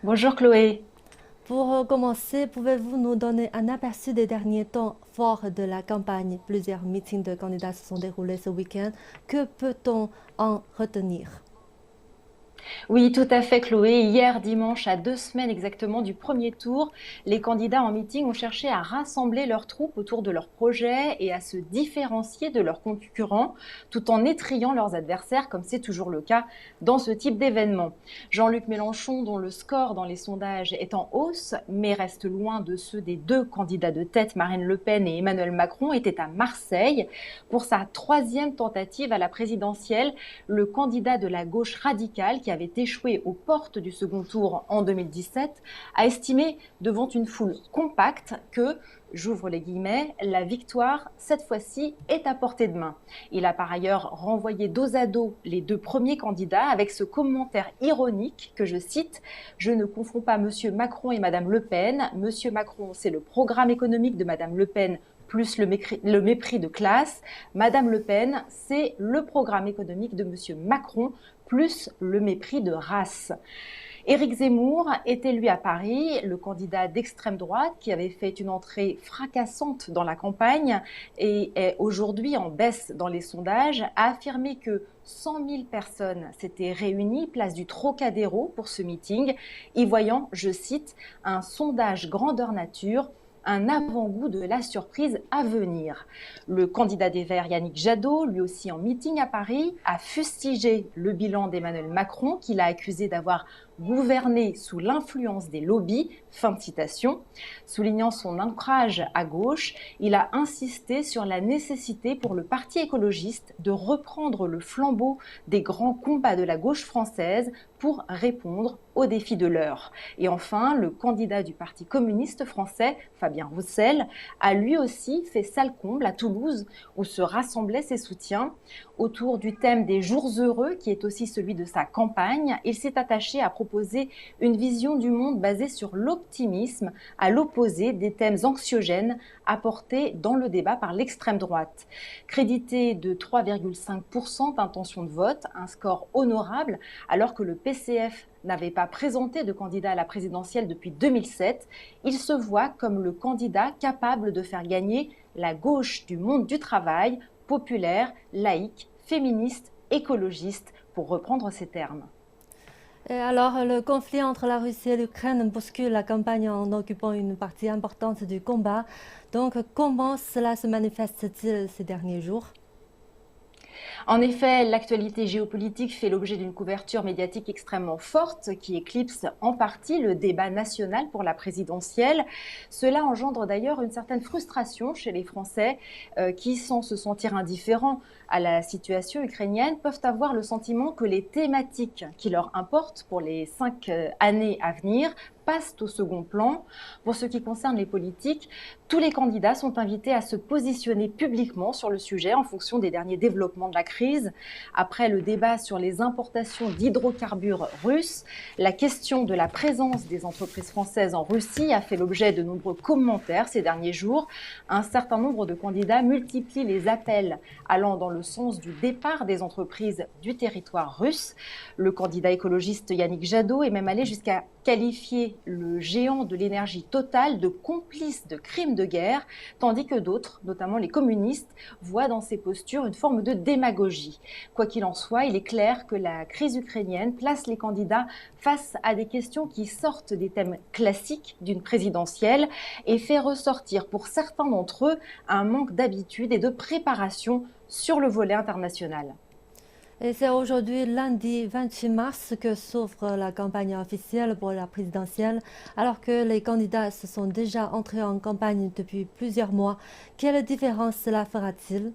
Bonjour Chloé. Pour commencer, pouvez-vous nous donner un aperçu des derniers temps forts de la campagne? Plusieurs meetings de candidats se sont déroulés ce week-end. Que peut-on en retenir? Oui, tout à fait Chloé. Hier dimanche, à 2 semaines exactement du premier tour, les candidats en meeting ont cherché à rassembler leurs troupes autour de leur projet et à se différencier de leurs concurrents tout en étrillant leurs adversaires comme c'est toujours le cas dans ce type d'événement. Jean-Luc Mélenchon, dont le score dans les sondages est en hausse, mais reste loin de ceux des deux candidats de tête, Marine Le Pen et Emmanuel Macron, était à Marseille pour sa troisième tentative à la présidentielle. Le candidat de la gauche radicale, qui avait échoué aux portes du second tour en 2017, a estimé devant une foule compacte que, j'ouvre les guillemets, la victoire, cette fois-ci, est à portée de main. Il a par ailleurs renvoyé dos à dos les deux premiers candidats avec ce commentaire ironique que je cite: Je ne confonds pas Monsieur Macron et Madame Le Pen. Monsieur Macron, c'est le programme économique de Madame Le Pen plus le mépris de classe. Madame Le Pen, c'est le programme économique de Monsieur Macron plus le mépris de race. Éric Zemmour était lui à Paris, le candidat d'extrême droite qui avait fait une entrée fracassante dans la campagne et est aujourd'hui en baisse dans les sondages, a affirmé que 100 000 personnes s'étaient réunies place du Trocadéro pour ce meeting, y voyant, je cite, un sondage grandeur nature, un avant-goût de la surprise à venir. Le candidat des Verts, Yannick Jadot, lui aussi en meeting à Paris, a fustigé le bilan d'Emmanuel Macron, qu'il a accusé d'avoir gouverné sous l'influence des lobbies, fin de citation. Soulignant son ancrage à gauche, il a insisté sur la nécessité pour le Parti écologiste de reprendre le flambeau des grands combats de la gauche française pour répondre aux défis de l'heure. Et enfin, le candidat du Parti communiste français, Fabien Roussel, a lui aussi fait salle comble à Toulouse, où se rassemblaient ses soutiens. Autour du thème des jours heureux, qui est aussi celui de sa campagne, il s'est attaché à proposer une vision du monde basée sur l'optimisme, à l'opposé des thèmes anxiogènes apportés dans le débat par l'extrême droite. Crédité de 3,5% d'intention de vote, un score honorable, alors que le PCF n'avait pas présenté de candidat à la présidentielle depuis 2007, il se voit comme le candidat capable de faire gagner la gauche du monde du travail, populaire, laïque, féministe, écologiste, pour reprendre ces termes. Et alors, le conflit entre la Russie et l'Ukraine bouscule la campagne en occupant une partie importante du combat. Donc, comment cela se manifeste-t-il ces derniers jours? En effet, l'actualité géopolitique fait l'objet d'une couverture médiatique extrêmement forte qui éclipse en partie le débat national pour la présidentielle. Cela engendre d'ailleurs une certaine frustration chez les Français qui, sans se sentir indifférents à la situation ukrainienne, peuvent avoir le sentiment que les thématiques qui leur importent pour les 5 années à venir passent au second plan. Pour ce qui concerne les politiques, tous les candidats sont invités à se positionner publiquement sur le sujet en fonction des derniers développements de la crise. Après le débat sur les importations d'hydrocarbures russes, la question de la présence des entreprises françaises en Russie a fait l'objet de nombreux commentaires ces derniers jours. Un certain nombre de candidats multiplient les appels allant dans le sens du départ des entreprises du territoire russe. Le candidat écologiste Yannick Jadot est même allé jusqu'à qualifier le géant de l'énergie Total de complice de crimes de guerre, tandis que d'autres, notamment les communistes, voient dans ces postures une forme de démagogie. Quoi qu'il en soit, il est clair que la crise ukrainienne place les candidats face à des questions qui sortent des thèmes classiques d'une présidentielle et fait ressortir pour certains d'entre eux un manque d'habitude et de préparation sur le volet international. Et c'est aujourd'hui, lundi 28 mars, que s'ouvre la campagne officielle pour la présidentielle, alors que les candidats se sont déjà entrés en campagne depuis plusieurs mois. Quelle différence cela fera-t-il?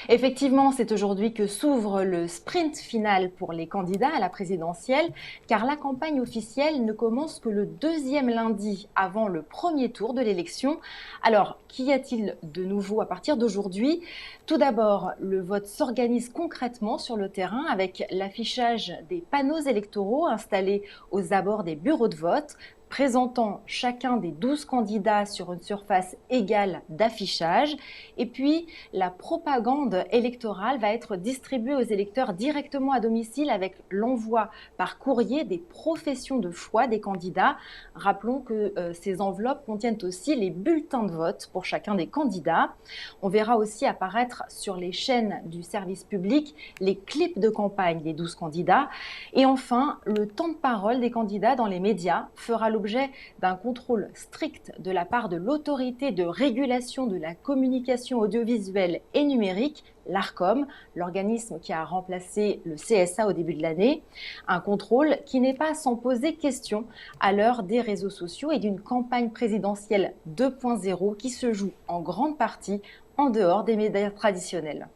Effectivement, c'est aujourd'hui que s'ouvre le sprint final pour les candidats à la présidentielle, car la campagne officielle ne commence que le deuxième lundi avant le premier tour de l'élection. Alors, qu'y a-t-il de nouveau à partir d'aujourd'hui? Tout d'abord, le vote s'organise concrètement sur le terrain avec l'affichage des panneaux électoraux installés aux abords des bureaux de vote. présentant chacun des 12 candidats sur une surface égale d'affichage. Et puis, la propagande électorale va être distribuée aux électeurs directement à domicile avec l'envoi par courrier des professions de foi des candidats. Rappelons que ces enveloppes contiennent aussi les bulletins de vote pour chacun des candidats. On verra aussi apparaître sur les chaînes du service public les clips de campagne des 12 candidats. Et enfin, le temps de parole des candidats dans les médias fera l'objet d'un contrôle strict de la part de l'autorité de régulation de la communication audiovisuelle et numérique, l'ARCOM, l'organisme qui a remplacé le CSA au début de l'année. Un contrôle qui n'est pas sans poser question à l'heure des réseaux sociaux et d'une campagne présidentielle 2.0 qui se joue en grande partie en dehors des médias traditionnels.